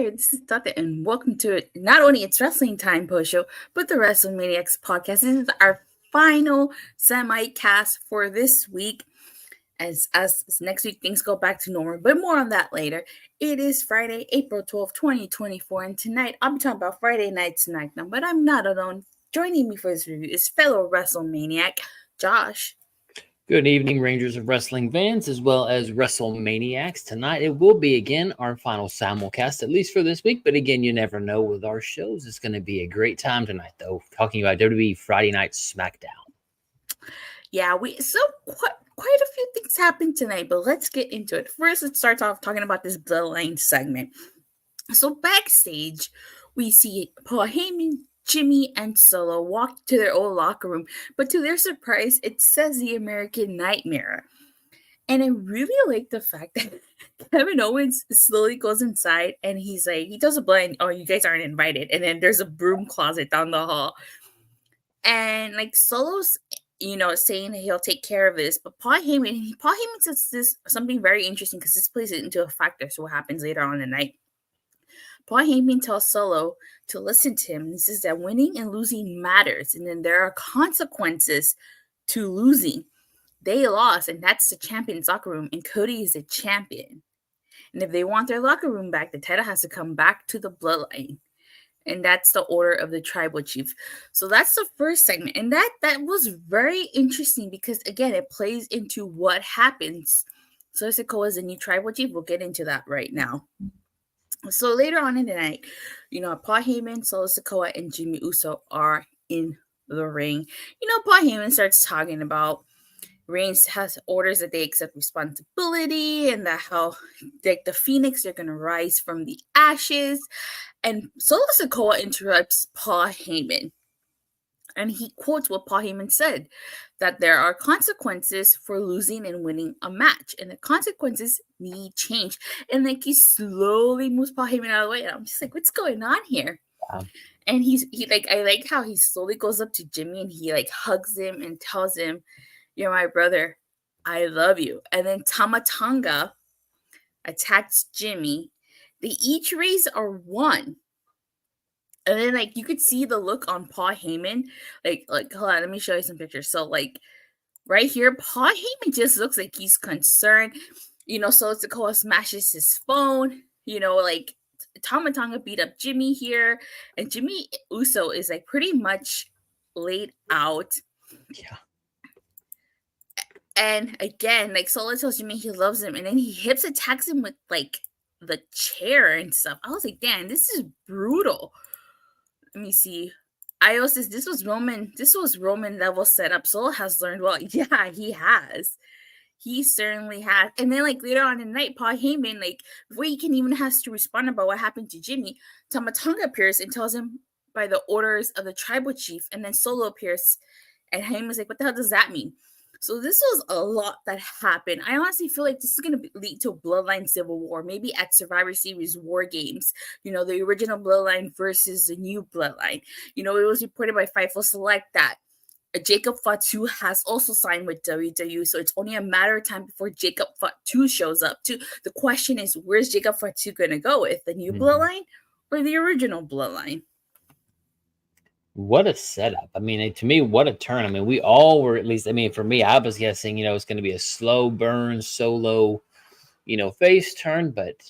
This is Tata, and welcome to not only its Wrestling Time post show, but the WrestleManiacs podcast. This is our final semi-cast for this week. As next week things go back to normal, but more on that later. It is Friday, April 12th, 2024, and tonight I'll be talking about Friday Night SmackDown, but I'm not alone. Joining me for this review is fellow WrestleManiac, Josh. Good evening, Rangers of Wrestling fans, as well as WrestleManiacs. Tonight, it will be, again, our final simulcast, at least for this week. But again, you never know with our shows. It's going to be a great time tonight, though, talking about WWE Friday Night SmackDown. Yeah, quite a few things happened tonight, but let's get into it. First, let's start off talking about this Bloodline segment. So backstage, we see Paul Heyman, Jimmy, and Solo walk to their old locker room, but to their surprise, it says the American Nightmare. And I really like the fact that Kevin Owens slowly goes inside and he's like, he does a blind, oh, you guys aren't invited. And then there's a broom closet down the hall. And like Solo's, saying that he'll take care of this, but Paul Heyman says this something very interesting because this plays it into a factor. So what happens later on in the night? Paul Heyman tells Solo to listen to him. He says that winning and losing matters, and then there are consequences to losing. They lost, and that's the champion's locker room, and Cody is a champion. And if they want their locker room back, the title has to come back to the Bloodline. And that's the order of the tribal chief. So that's the first segment. And that was very interesting because, again, it plays into what happens. So Sikoa is a new tribal chief. We'll get into that right now. So later on in the night, Paul Heyman, Solo Sikoa, and Jimmy Uso are in the ring. Paul Heyman starts talking about Reigns has orders that they accept responsibility and that how like the Phoenix, they're going to rise from the ashes. And Solo Sikoa interrupts Paul Heyman. And he quotes what Paul Heyman said, that there are consequences for losing and winning a match. And the consequences need change. And like he slowly moves Paul Heyman out of the way. And I'm just like, what's going on here? Wow. And I like how he slowly goes up to Jimmy and he like hugs him and tells him, "You're my brother. I love you." And then Tama Tonga attacks Jimmy. They each raise a one. And then, like, you could see the look on Paul Heyman. Like, hold on, let me show you some pictures. So, like, right here, Paul Heyman just looks like he's concerned. So Sikoa smashes his phone. Like, Tama Tonga beat up Jimmy here. And Jimmy Uso is, like, pretty much laid out. Yeah. And, again, like, Solo tells Jimmy he loves him. And then he hips attacks him with, like, the chair and stuff. I was like, damn, this is brutal. Let me see. Io says this was Roman level setup. Solo has learned well. Yeah, he has. He certainly has. And then like later on in the night, Paul Heyman, like before he can even has to respond about what happened to Jimmy, Tama Tonga appears and tells him by the orders of the tribal chief. And then Solo appears and Heyman's like, what the hell does that mean? So this was a lot that happened. I honestly feel like this is going to lead to a Bloodline Civil War, maybe at Survivor Series War Games. The original Bloodline versus the new Bloodline. It was reported by Fightful Select that Jacob Fatu has also signed with WWE, so it's only a matter of time before Jacob Fatu shows up too. The question is, where's Jacob Fatu going to go with? The new Bloodline or the original Bloodline? What a setup. I mean, to me, what a turn. I mean, we all were, at least, I mean, for me, I was guessing, it's going to be a slow burn, Solo, face turn. But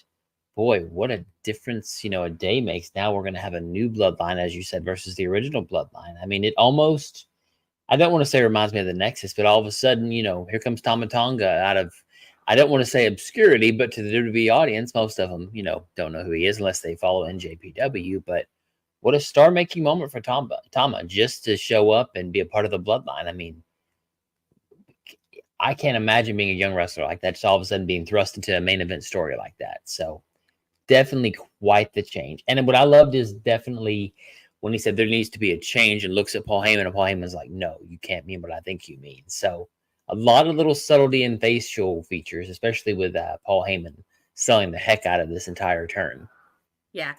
boy, what a difference, a day makes. Now we're going to have a new Bloodline, as you said, versus the original Bloodline. I mean, it almost, I don't want to say it reminds me of the Nexus, but all of a sudden, here comes Tama Tonga out of, I don't want to say obscurity, but to the WWE audience, most of them, don't know who he is unless they follow NJPW. But what a star-making moment for Tama, just to show up and be a part of the Bloodline. I mean, I can't imagine being a young wrestler like that, just all of a sudden being thrust into a main event story like that. So definitely quite the change. And what I loved is definitely when he said there needs to be a change and looks at Paul Heyman, and Paul Heyman's like, no, you can't mean what I think you mean. So a lot of little subtlety and facial features, especially with Paul Heyman selling the heck out of this entire turn. Yeah.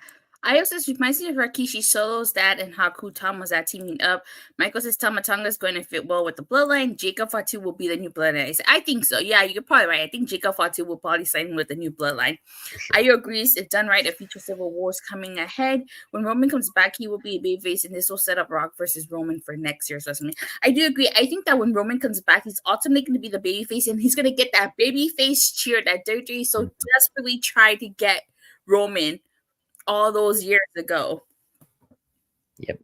I also reminds me of Rikishi Solo's dad and how cool Tama's at teaming up. Michael says Tama Tonga is going to fit well with the bloodline. Jacob Fatu will be the new bloodline. I think so. Yeah, you're probably right. I think Jacob Fatu will probably sign with the new bloodline. Sure. I agree. If done right, a future Civil War is coming ahead. When Roman comes back, he will be a babyface, and this will set up Rock versus Roman for next year's WrestleMania. I do agree. I think that when Roman comes back, he's ultimately going to be the babyface, and he's going to get that babyface cheer that WWE so desperately tried to get Roman all those years ago. Yep.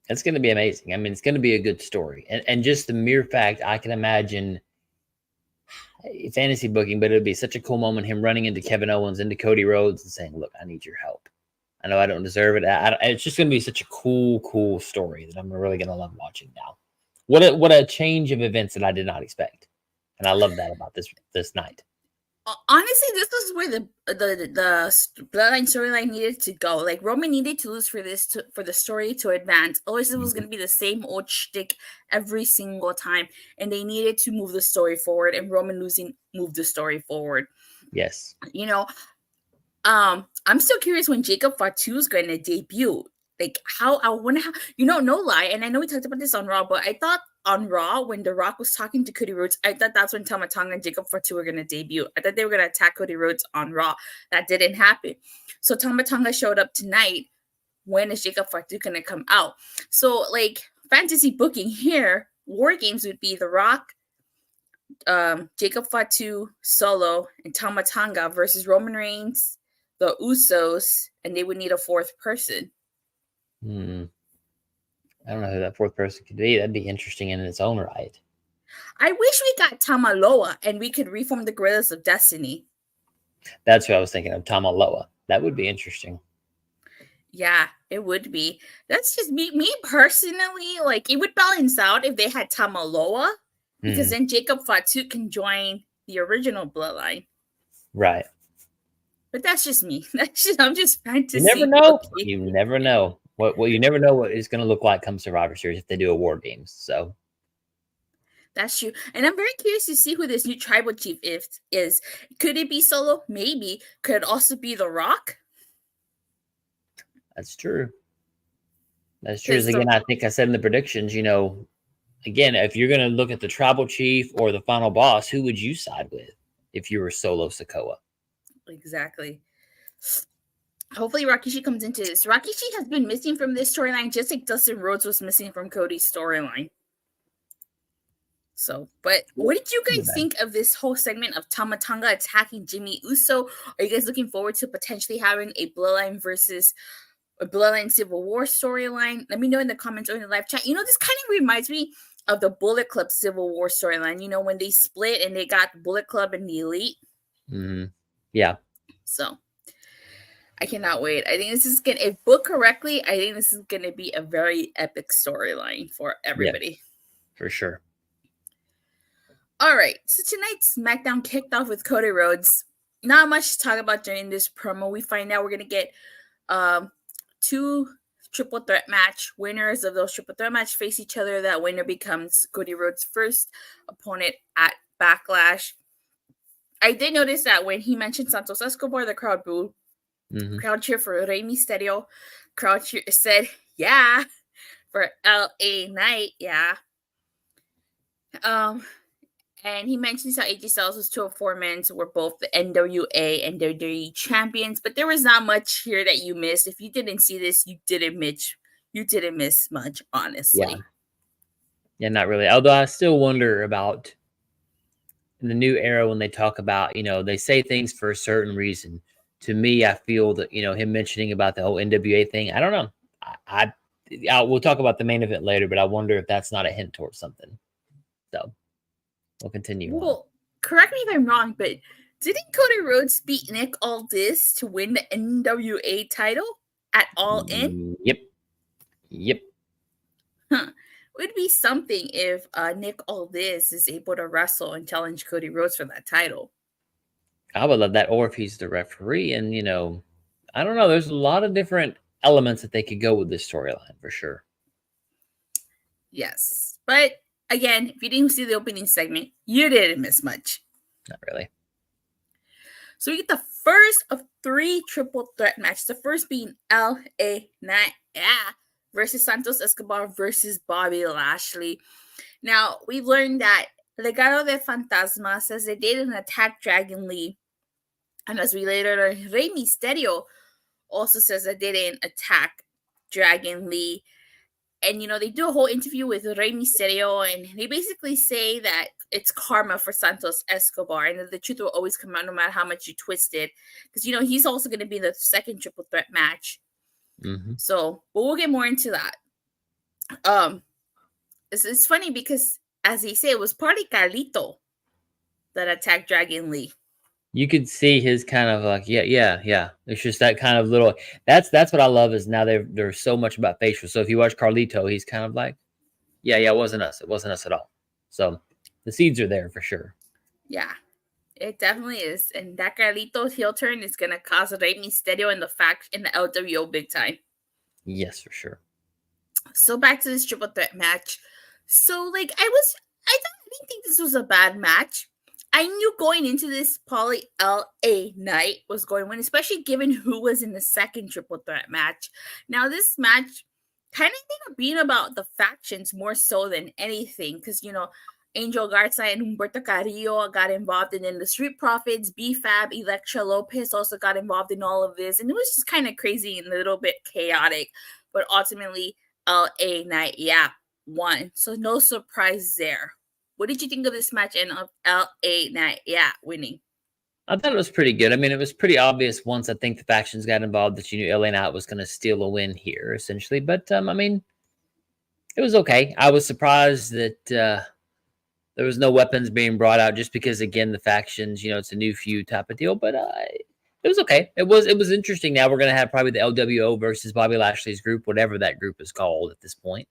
It's going to be amazing. I mean, it's going to be a good story. And just the mere fact, I can imagine fantasy booking, but it would be such a cool moment, him running into Kevin Owens, into Cody Rhodes and saying, look, I need your help. I know I don't deserve it. It's just going to be such a cool story that I'm really going to love watching now. What a change of events that I did not expect. And I love that about this night. Honestly, this was where the bloodline storyline needed to go. Like, Roman needed to lose for the story to advance. Otherwise, it was going to be the same old shtick every single time, and they needed to move the story forward. And Roman losing moved the story forward. Yes, I'm still curious when Jacob Fatu is going to debut. Like, how I wonder how, no lie. And I know we talked about this on Raw, but I thought on Raw, when The Rock was talking to Cody Rhodes, I thought that's when Tama Tonga and Jacob Fatu were going to debut. I thought they were going to attack Cody Rhodes on Raw. That didn't happen. So Tama Tonga showed up tonight. When is Jacob Fatu going to come out? So, like, fantasy booking here, War Games would be The Rock, Jacob Fatu, Solo, and Tama Tonga versus Roman Reigns, the Usos, and they would need a fourth person. I don't know who that fourth person could be. That'd be interesting in its own right. I wish we got Tamaloa and we could reform the Gorillas of Destiny. That's what I was thinking of, Tamaloa. That would be interesting. Yeah, it would be. That's just me personally. Like, it would balance out if they had Tamaloa, because then Jacob Fatu can join the original bloodline. Right. But that's just me. I'm just fantasy. You never know. You never know. Well, you never know what it's going to look like come Survivor Series if they do a War Games. So that's true. And I'm very curious to see who this new tribal chief is. Could it be Solo? Maybe. Could it also be The Rock? That's true. That's true. Again, I think I said in the predictions, again, if you're going to look at the tribal chief or the final boss, who would you side with if you were Solo Sikoa? Exactly. Hopefully Rikishi comes into this. Rikishi has been missing from this storyline just like Dustin Rhodes was missing from Cody's storyline. So, but what did you guys think of this whole segment of Tama Tonga attacking Jimmy Uso? Are you guys looking forward to potentially having a Bloodline versus a Bloodline Civil War storyline? Let me know in the comments or in the live chat. This kind of reminds me of the Bullet Club Civil War storyline. When they split and they got the Bullet Club and the Elite. Mm-hmm. Yeah. So I cannot wait. I think this is going to, if booked correctly, I think this is going to be a very epic storyline for everybody. Yeah, for sure. All right. So tonight's SmackDown kicked off with Cody Rhodes. Not much to talk about during this promo. We find out we're going to get 2 triple threat match. Winners of those triple threat match face each other. That winner becomes Cody Rhodes' first opponent at Backlash. I did notice that when he mentioned Santos Escobar, the crowd booed. Mm-hmm. Crowd cheer for Rey Mysterio. Crowd cheer said, yeah, for LA Knight, yeah. And he mentions how AJ Styles was 2 of 4 men, so we're both the NWA and WWE champions. But there was not much here that you missed. If you didn't see this, you didn't miss much, honestly. Yeah, not really. Although I still wonder about in the new era when they talk about, they say things for a certain reason. To me, I feel that, him mentioning about the whole NWA thing, I don't know. We'll talk about the main event later, but I wonder if that's not a hint towards something. So we'll continue. Well, correct me if I'm wrong, but didn't Cody Rhodes beat Nick Aldis to win the NWA title at All In? Yep. Huh. Would be something if Nick Aldis is able to wrestle and challenge Cody Rhodes for that title. I would love that. Or if he's the referee and, I don't know. There's a lot of different elements that they could go with this storyline for sure. Yes. But again, if you didn't see the opening segment, you didn't miss much. Not really. So we get the first of 3 triple threat matches. The first being LA Knight versus Santos Escobar versus Bobby Lashley. Now, we've learned that Legado de Fantasma says they didn't attack Dragon Lee. And as we later learn, Rey Mysterio also says that they didn't attack Dragon Lee. And, they do a whole interview with Rey Mysterio, and they basically say that it's karma for Santos Escobar, and that the truth will always come out no matter how much you twist it. Because, he's also going to be in the second triple threat match. Mm-hmm. So, but we'll get more into that. It's funny because, as they say, it was partly Carlito that attacked Dragon Lee. You could see his kind of like, yeah. It's just that kind of little. That's what I love is now they're so much about facial. So if you watch Carlito, he's kind of like, yeah, it wasn't us. It wasn't us at all. So the seeds are there for sure. Yeah, it definitely is. And that Carlito heel turn is gonna cause Rey Mysterio in the LWO big time. Yes, for sure. So back to this triple threat match. So I didn't think this was a bad match. I knew going into this probably LA Knight was going to win, especially given who was in the second triple threat match. Now, this match kind of ended up being about the factions more so than anything, because, Angel Garza and Humberto Carrillo got involved, and then the Street Profits, B-Fab, Elektra Lopez also got involved in all of this, and it was just kind of crazy and a little bit chaotic, but ultimately, LA Knight, won, so no surprise there. What did you think of this match and of LA Knight, winning? I thought it was pretty good. I mean, it was pretty obvious once I think the factions got involved that you knew LA Knight was going to steal a win here, essentially. But, I mean, it was okay. I was surprised that there was no weapons being brought out just because, again, the factions, it's a new feud type of deal. But it was okay. It was interesting. Now we're going to have probably the LWO versus Bobby Lashley's group, whatever that group is called at this point.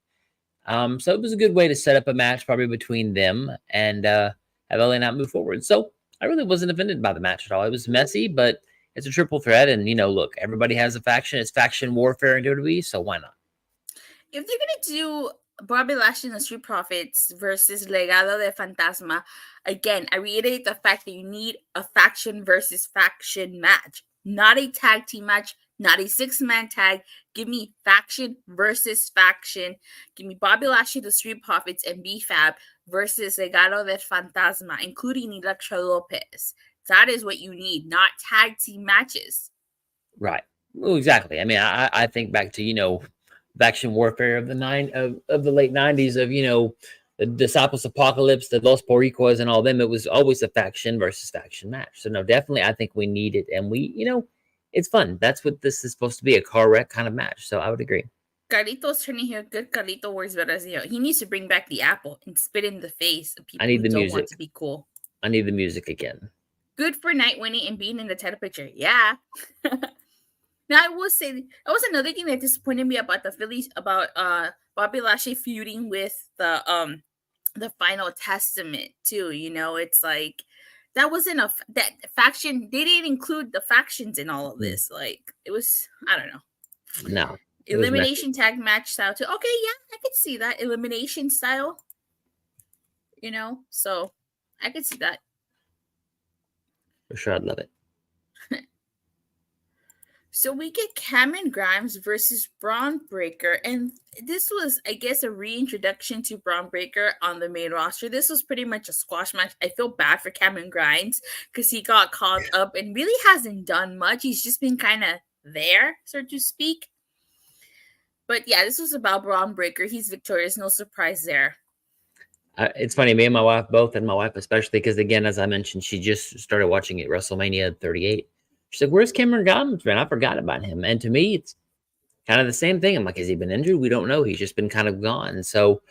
So it was a good way to set up a match probably between them and have LA Knight move forward. So I really wasn't offended by the match at all. It was messy, but it's a triple threat. And, look, everybody has a faction. It's faction warfare in WWE, so why not? If they're going to do Bobby Lashley and the Street Profits versus Legado de Fantasma, again, I reiterate the fact that you need a faction versus faction match, not a tag team match, not a 6-man tag. Give me faction versus faction. Give me Bobby Lashley, the Street Profits, and B-Fab versus Legado de Fantasma, including Elektra Lopez. That is what you need, not tag team matches. Right. Well, exactly. I mean, I think back to, faction warfare of the late 90s of, the Disciples Apocalypse, the Los Boricuas, and all them. It was always a faction versus faction match. So, no, definitely, I think we need it. And we, it's fun. That's what this is supposed to be, a car wreck kind of match. So I would agree. Carlito's turning here. Good Carlito works better as he needs to bring back the apple and spit in the face of people who don't want to be cool. I need the music again. Good for Knight winning and being in the title picture. Yeah. Now I will say that was another thing that disappointed me about the Phillies, about Bobby Lashley feuding with the Final Testament too. It's like that wasn't that faction. They didn't include the factions in all of this. Like it was, I don't know. No. Elimination tag match style too. Okay, yeah, I could see that. Elimination style. So I could see that. For sure, I'd love it. So we get Cameron Grimes versus Bron Breakker, and this was, I guess, a reintroduction to Bron Breakker on the main roster. This was pretty much a squash match. I feel bad for Cameron Grimes because he got called up and really hasn't done much. He's just been kind of there, so to speak. But yeah, this was about Bron Breakker. He's victorious. No surprise there. It's funny, me and my wife both, and my wife especially, because again, as I mentioned, she just started watching it WrestleMania 38. She's like, where's Cameron Grimes, man? I forgot about him. And to me, it's kind of the same thing. I'm like, has he been injured? We don't know. He's just been kind of gone. So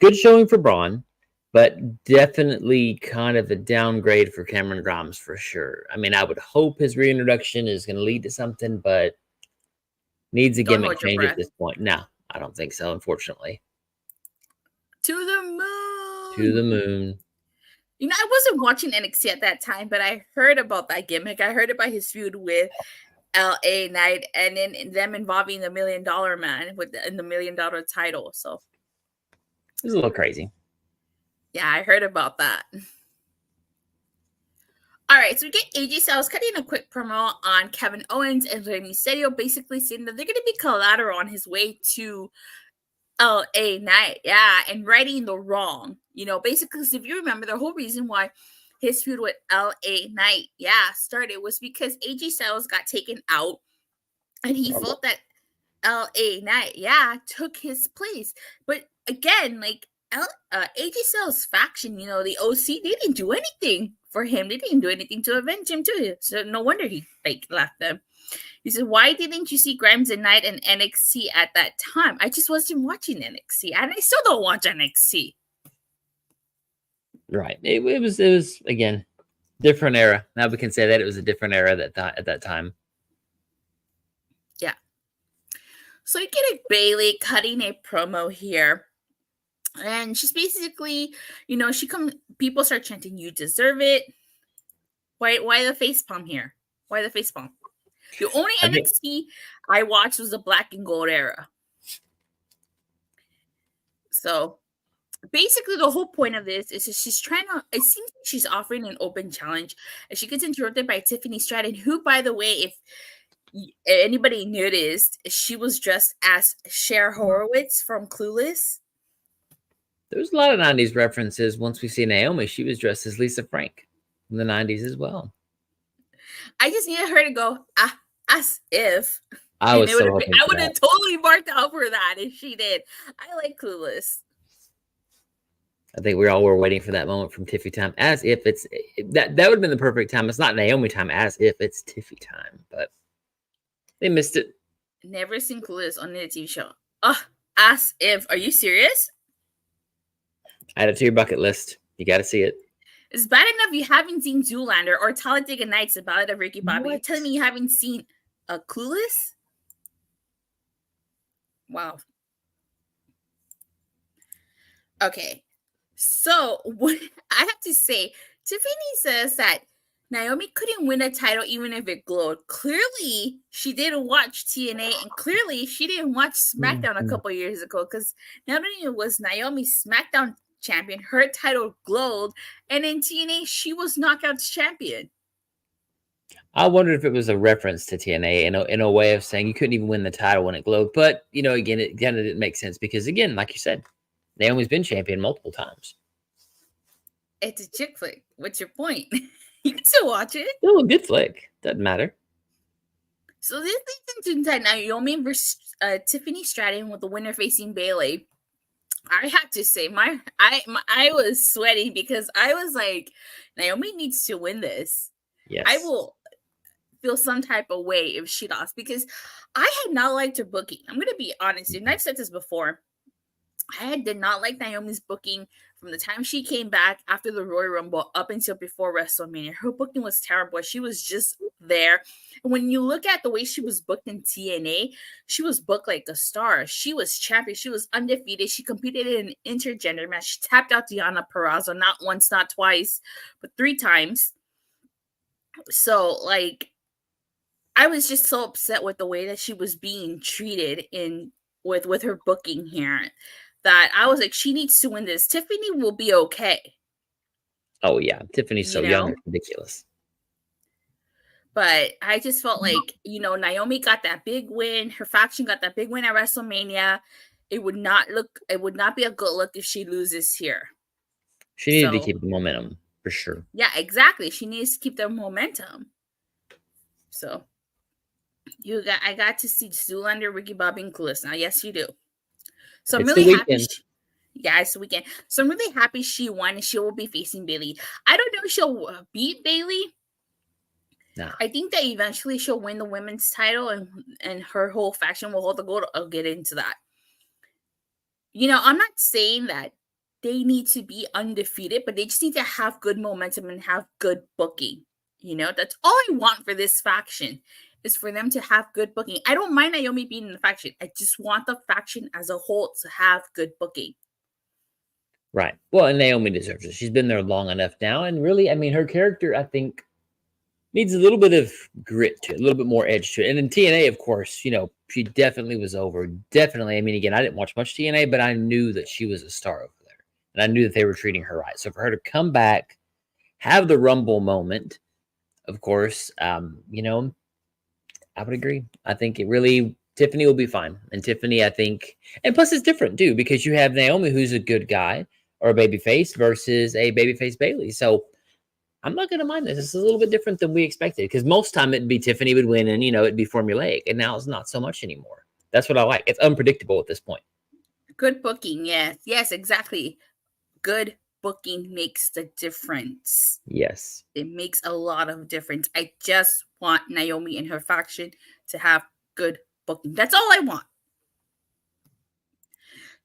good showing for Bron, but definitely kind of a downgrade for Cameron Grimes for sure. I mean, I would hope his reintroduction is going to lead to something, but needs a gimmick change at this point. No, I don't think so, unfortunately. To the moon. To the moon. I wasn't watching NXT at that time, but I heard about that gimmick. I heard about his feud with LA Knight, and then them involving the $1 Million Man in the $1 Million title. So It was a little crazy. yeah, I heard about that. All right, so we get AJ Styles cutting a quick promo on Kevin Owens and Rey Mysterio, basically saying that they're going to be collateral on his way to LA Knight, yeah, and righting the wrong. Basically, if you remember, the whole reason why his feud with LA Knight, started was because AJ Styles got taken out, and he felt that LA Knight, took his place. But again, like AJ Styles faction, the OC, they didn't do anything for him. They didn't do anything to avenge him too. So no wonder he left them. He said, "Why didn't you see Grimes and Knight and NXT at that time? I just wasn't watching NXT, and I still don't watch NXT." Right. It was again different era. Now we can say that it was a different era at that time. Yeah. So you get Bayley cutting a promo here. And she's basically, people start chanting, "You deserve it." Why the face palm here? Why the face palm? The only NXT I watched was the black and gold era. So basically the whole point of this is that she's trying to, it seems like she's offering an open challenge, and she gets interrupted by Tiffany Stratton, who, by the way, if anybody noticed, she was dressed as Cher Horowitz from Clueless. There was a lot of 90s references. Once we see Naomi, she was dressed as Lisa Frank in the 90s as well. I just needed her to go, as if. I was so hoping I would have totally marked out for that if she did. I like Clueless. I think we all were waiting for that moment from Tiffy time, as if it's that would have been the perfect time. It's not Naomi time, as if it's Tiffy time, but they missed it. Never seen Clueless on the TV show. As if. Are you serious? Add it to your bucket list. You got to see it. It's bad enough you haven't seen Zoolander or Talladega Nights, The Ballad of Ricky Bobby. You're telling me you haven't seen Clueless? Wow. Okay. So what I have to say, Tiffany says that Naomi couldn't win a title even if it glowed. Clearly, she didn't watch TNA, and clearly she didn't watch SmackDown a couple years ago, because not only was Naomi SmackDown champion, her title glowed, and in TNA she was Knockouts champion. I wondered if it was a reference to TNA in a way of saying you couldn't even win the title when it glowed. But again, it kind of didn't make sense because, again, like you said, Naomi's been champion multiple times. It's a chick flick. What's your point? You can still watch it. Oh, good flick. Doesn't matter. So this leads into Naomi versus Tiffany Stratton, with the winner facing Bayley. I have to say, I was sweating because I was like, Naomi needs to win this. Yes. I will feel some type of way if she lost, because I had not liked her booking. I'm going to be honest, and I've said this before. I did not like Naomi's booking from the time she came back after the Royal Rumble up until before WrestleMania. Her booking was terrible. She was just there. And when you look at the way she was booked in TNA, she was booked like a star. She was champion. She was undefeated. She competed in an intergender match. She tapped out Deonna Purrazzo not once, not twice, but 3 times. So, I was just so upset with the way that she was being treated with her booking here, that I was like, she needs to win this. Tiffany will be okay. Oh, yeah. Tiffany's so young. It's ridiculous. But I just felt like, Naomi got that big win. Her faction got that big win at WrestleMania. It would not be a good look if she loses here. She needed to keep the momentum, for sure. Yeah, exactly. She needs to keep the momentum. So, I got to see Zoolander, Ricky Bobby, and Clueless. Now, yes, you do. So I'm really happy. It's the weekend. So I'm really happy she won, and she will be facing Bayley. I don't know if she'll beat Bayley. Nah. I think that eventually she'll win the women's title, and her whole faction will hold the gold. I'll get into that. I'm not saying that they need to be undefeated, but they just need to have good momentum and have good booking. That's all I want for this faction, is for them to have good booking. I don't mind Naomi being in the faction. I just want the faction as a whole to have good booking. Right. Well, and Naomi deserves it. She's been there long enough now. And really, I mean, her character, I think, Needs a little bit of grit to it, a little bit more edge to it. And in TNA, of course, you know, she definitely was over. Definitely. I mean, again, I didn't watch much TNA, but I knew that she was a star over there. And I knew that they were treating her right. So for her to come back, have the Rumble moment, of course, you know, I would agree. I think it really, Tiffany will be fine. And Tiffany, I think, and plus it's different too, because you have Naomi, who's a good guy or a babyface versus a babyface Bayley. So I'm not going to mind this. It's a little bit different than we expected because most time it'd be Tiffany would win and, you know, it'd be formulaic. And now it's not so much anymore. That's what I like. It's unpredictable at this point. Good booking. Yes. Yes, exactly. Good booking makes the difference. Yes. It makes a lot of difference. I just want Naomi and her faction to have good booking. That's all I want.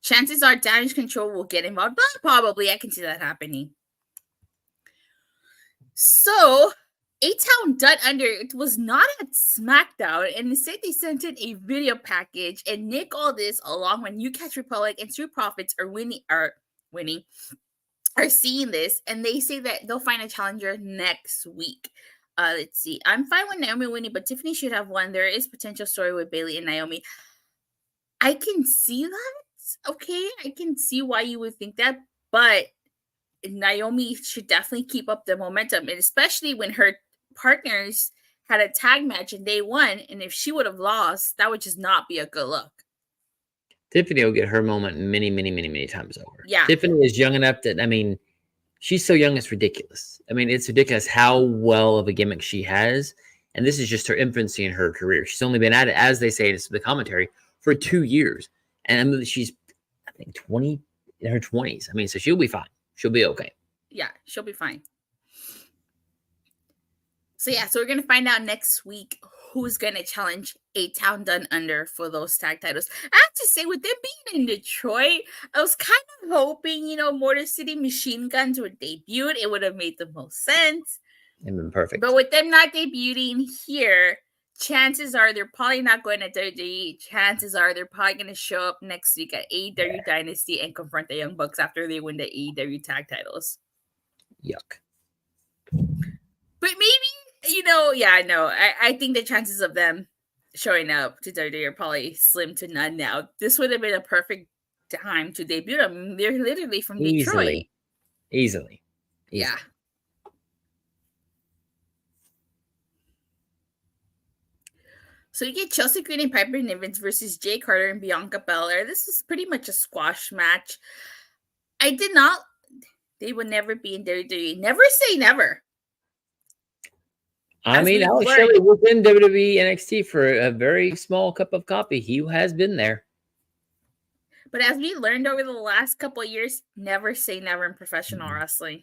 Chances are Damage Control will get involved, but probably I can see that happening. So, A-Town Done Under, it was not at SmackDown, and instead they sent in a video package, and Nick Aldis, along with New Catch Republic and Street Profits are seeing this, and they say that they'll find a challenger next week. Let's see. I'm fine with Naomi winning, but Tiffany should have won. There is potential story with Bayley and Naomi. I can see that. Okay, I can see why you would think that, but Naomi should definitely keep up the momentum, and especially when her partners had a tag match and they won, and if she would have lost, that would just not be a good look. Tiffany will get her moment many, many, many, many times over. Yeah. Tiffany is young enough that, I mean, she's so young, it's ridiculous. I mean, it's ridiculous how well of a gimmick she has, and this is just her infancy in her career. She's only been at it, as they say in the commentary, for 2 years, and she's, I think, 20, in her 20s. I mean, so she'll be fine. She'll be okay. Yeah, she'll be fine. So yeah, so we're gonna find out next week who's gonna challenge A-Town Done Under for those tag titles. I have to say, with them being in Detroit, I was kind of hoping, you know, Motor City Machine Guns would debut. It would have made the most sense. It'd been perfect. But with them not debuting here, chances are they're probably not going to WWE. Chances are they're probably going to show up next week at AEW Dynasty and confront the Young Bucks after they win the AEW tag titles. Yuck. But maybe, you know, yeah, no, I think the chances of them showing up to WWE are probably slim to none now. This would have been a perfect time to debut them. They're literally from Detroit. Easily. Yeah. So you get Chelsea Green and Piper Nivens versus Jay Carter and Bianca Belair. This is pretty much a squash match. They would never be in WWE. Never say never. I mean, Alex Shelley was in WWE NXT for a very small cup of coffee. He has been there. But as we learned over the last couple of years, never say never in professional wrestling.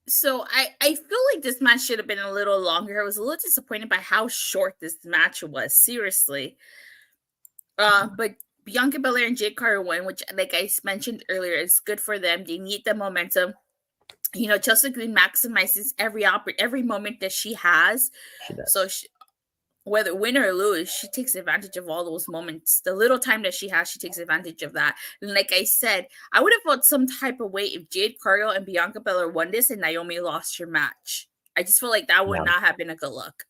So I feel like this match should have been a little longer. I was a little disappointed by how short this match was, seriously. But Bianca Belair and Jade Carter won, which, like I mentioned earlier, is good for them. They need the momentum. You know, Chelsea Green maximizes every moment that she has. So whether win or lose, she takes advantage of all those moments. The little time that she has, she takes advantage of that. And like I said, I would have felt some type of way if Jade Cargill and Bianca Belair won this and Naomi lost her match. I just feel like that would not have been a good look.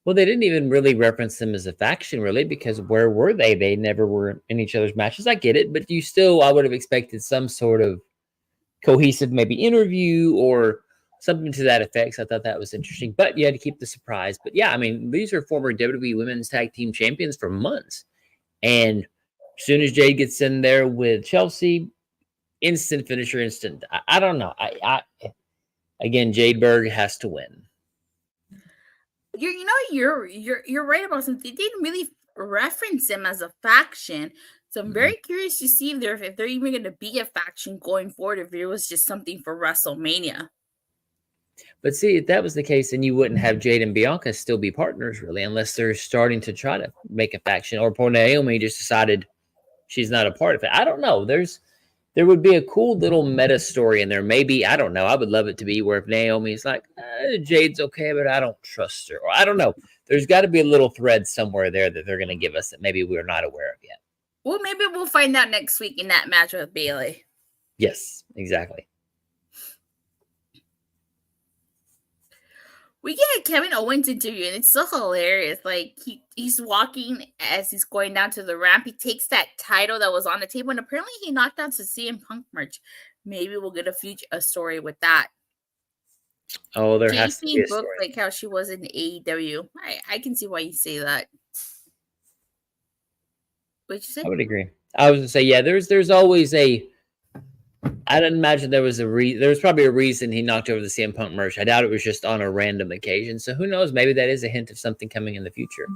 Well, they didn't even really reference them as a faction, really, because where were they? They never were in each other's matches. I get it, but I would have expected some sort of cohesive maybe interview or something to that effect. So I thought that was interesting, but you had to keep the surprise. But yeah, I mean, these are former WWE Women's Tag Team Champions for months. And as soon as Jade gets in there with Chelsea, instant finisher, instant. I don't know. Again, Jade Berg has to win. You're right about something. They didn't really reference them as a faction. So I'm very curious to see if they're even going to be a faction going forward, if it was just something for WrestleMania. But see, if that was the case, then you wouldn't have Jade and Bianca still be partners, really, unless they're starting to try to make a faction, or poor Naomi just decided she's not a part of it. I don't know. There would be a cool little meta story in there. Maybe, I don't know. I would love it to be where if Naomi's like, Jade's okay, but I don't trust her. Or I don't know. There's got to be a little thread somewhere there that they're going to give us that maybe we're not aware of yet. Well, maybe we'll find out next week in that match with Bayley. Yes, exactly. We get a Kevin Owens interview, and it's so hilarious. Like he's walking as he's going down to the ramp. He takes that title that was on the table, and apparently he knocked down some CM Punk merch. Maybe we'll get a story with that. Oh, there Jade has to be being a booked story. like how she was in AEW. I can see why you say that. What'd you I say? would agree. I was gonna say, yeah, there's always a. I didn't imagine there was there was probably a reason he knocked over the CM Punk merch. I doubt it was just on a random occasion. So who knows? Maybe that is a hint of something coming in the future.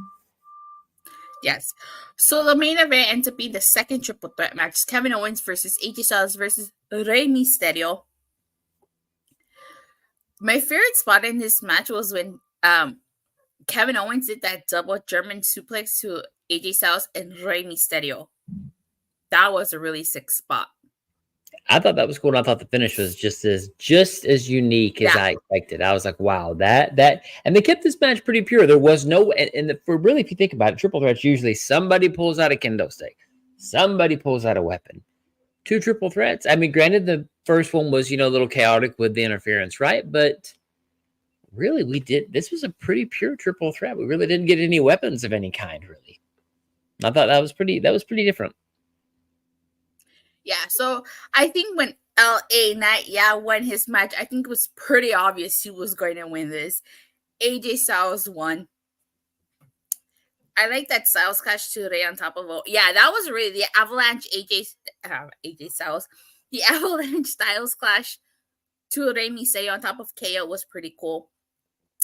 Yes. So the main event ends up being the second triple threat match: Kevin Owens versus AJ Styles versus Rey Mysterio. My favorite spot in this match was when Kevin Owens did that double German suplex to AJ Styles and Rey Mysterio. That was a really sick spot. I thought that was cool. And I thought the finish was just as unique as I expected. I was like, wow, that, and they kept this match pretty pure. There was no, and for really, if you think about it, triple threats, usually somebody pulls out a kendo stick, somebody pulls out a weapon. 2 triple threats. I mean, granted, the first one was, a little chaotic with the interference, right? But really, this was a pretty pure triple threat. We really didn't get any weapons of any kind, really. I thought that was pretty different. Yeah, so I think when LA Knight, won his match, I think it was pretty obvious he was going to win this. AJ Styles won. I like that Styles clash to Rey on top of it. Yeah, that was really the Avalanche AJ Styles. The Avalanche Styles clash to Rey Mysterio on top of KO was pretty cool.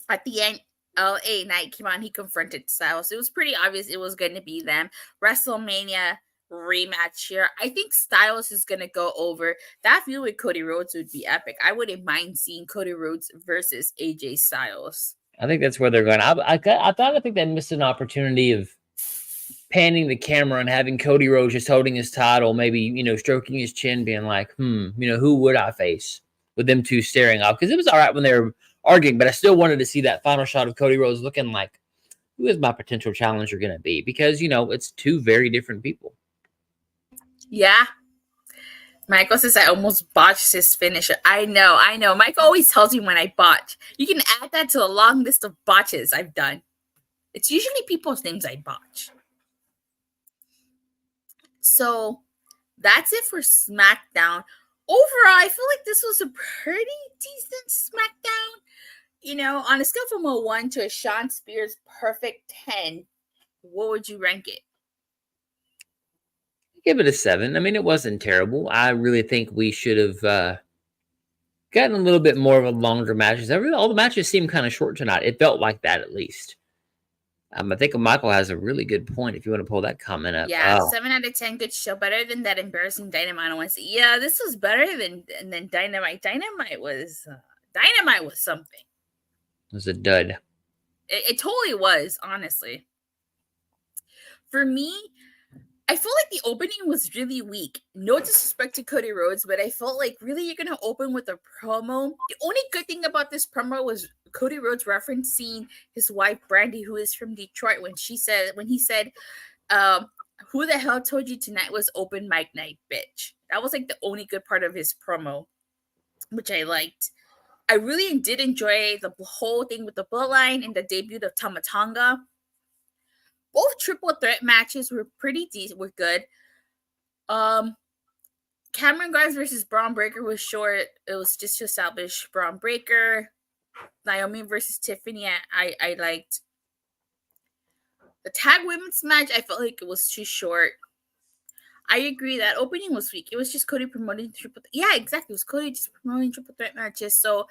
At the end, LA Knight came on, he confronted Styles. It was pretty obvious it was going to be them. WrestleMania rematch here. I think Styles is going to go over. That feud with Cody Rhodes would be epic. I wouldn't mind seeing Cody Rhodes versus AJ Styles. I think that's where they're going. I think they missed an opportunity of panning the camera and having Cody Rhodes just holding his title, maybe, stroking his chin, being like, who would I face, with them two staring off? Because it was all right when they were arguing, but I still wanted to see that final shot of Cody Rhodes looking like, who is my potential challenger going to be? Because, it's 2 very different people. Yeah. Michael says I almost botched his finisher. I know. Michael always tells me when I botch. You can add that to the long list of botches I've done. It's usually people's names I botch. So that's it for SmackDown. Overall, I feel like this was a pretty decent SmackDown. On a scale from a 1 to a Sean Spears perfect 10, what would you rank it? Give it a 7. I mean, it wasn't terrible. I really think we should have gotten a little bit more of a longer matches. All the matches seemed kind of short tonight. It felt like that, at least. I think Michael has a really good point if you want to pull that comment up. Yeah, 7 out of 10, good show. Better than that embarrassing Dynamite. I want to say, yeah, this was better than Dynamite. Dynamite was something. It was a dud. It totally was, honestly. For me, I feel like the opening was really weak. No disrespect to Cody Rhodes, but I felt like really you're going to open with a promo. The only good thing about this promo was Cody Rhodes referencing his wife, Brandy, who is from Detroit, when he said, who the hell told you tonight was open mic night, bitch? That was like the only good part of his promo, which I liked. I really did enjoy the whole thing with the Bloodline and the debut of Tama Tonga. Both triple threat matches were pretty decent, were good. Cameron Grimes versus Bron Breakker was short. It was just to establish Bron Breakker. Naomi versus Tiffany, I liked. The tag women's match, I felt like it was too short. I agree that opening was weak. It was just Cody promoting triple. Yeah, exactly. It was Cody just promoting triple threat matches. So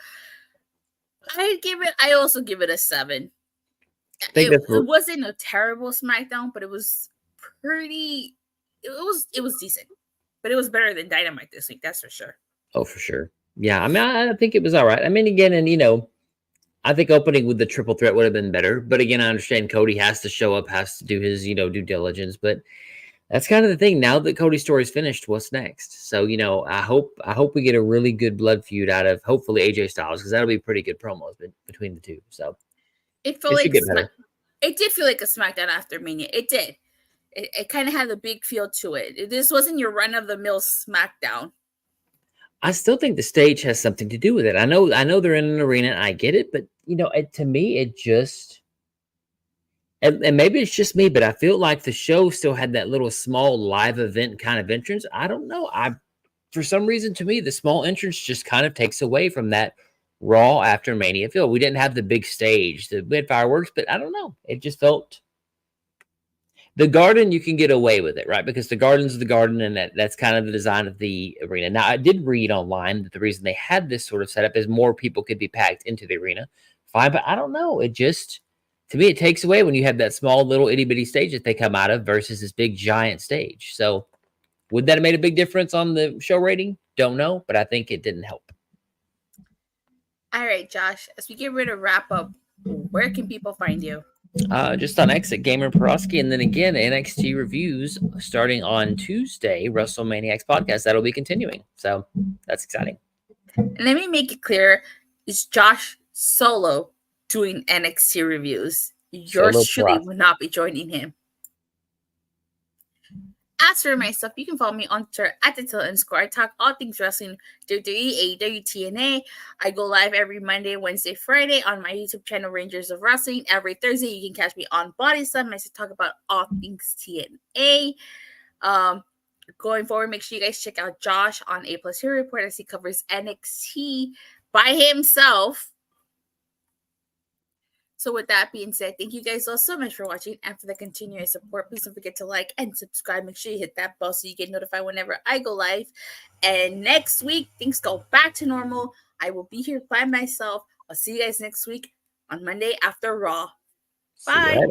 I also give it a 7. It wasn't a terrible SmackDown, but it was pretty. It was decent, but it was better than Dynamite this week. That's for sure. Oh, for sure. Yeah, I mean, I think it was all right. I mean, again, and I think opening with the triple threat would have been better. But again, I understand Cody has to show up, has to do his due diligence. But that's kind of the thing. Now that Cody's story's finished, what's next? So I hope we get a really good blood feud out of hopefully AJ Styles, because that'll be pretty good promos between the two. So it felt like it did feel like a SmackDown after Mania. It did. It kind of had a big feel to it. This wasn't your run of the mill SmackDown. I still think the stage has something to do with it. I know they're in an arena, and I get it, but to me, it just and maybe it's just me, but I feel like the show still had that little small live event kind of entrance. I don't know. For some reason, to me, the small entrance just kind of takes away from that Raw after Mania feel. We didn't have the big stage, we had fireworks, but I don't know. It just felt the Garden. You can get away with it, right? Because the Garden's the Garden, and that's kind of the design of the arena. Now, I did read online that the reason they had this sort of setup is more people could be packed into the arena. Fine, but I don't know. It just, to me, it takes away when you have that small little itty bitty stage that they come out of versus this big giant stage. So, would that have made a big difference on the show rating? Don't know, but I think it didn't help. All right, Josh, as we get ready to wrap up, where can people find you? Just on X at Gamer Peroski, and then again NXT reviews starting on Tuesday. WrestleManiacs podcast that'll be continuing, so that's exciting. And let me make it clear: is Josh solo doing NXT reviews? Yours truly will not be joining him. As for myself, you can follow me on Twitter at @the_. I talk all things wrestling, WWE, AEW, TNA. I go live every Monday, Wednesday, Friday on my YouTube channel, Rangers of Wrestling. Every Thursday, you can catch me on Body Slam. I talk about all things TNA. Going forward, make sure you guys check out Josh on A Plus Hero Report as he covers NXT by himself. So with that being said, thank you guys all so much for watching and for the continuous support. Please don't forget to like and subscribe. Make sure you hit that bell so you get notified whenever I go live. And next week, things go back to normal. I will be here by myself. I'll see you guys next week on Monday after Raw. Bye.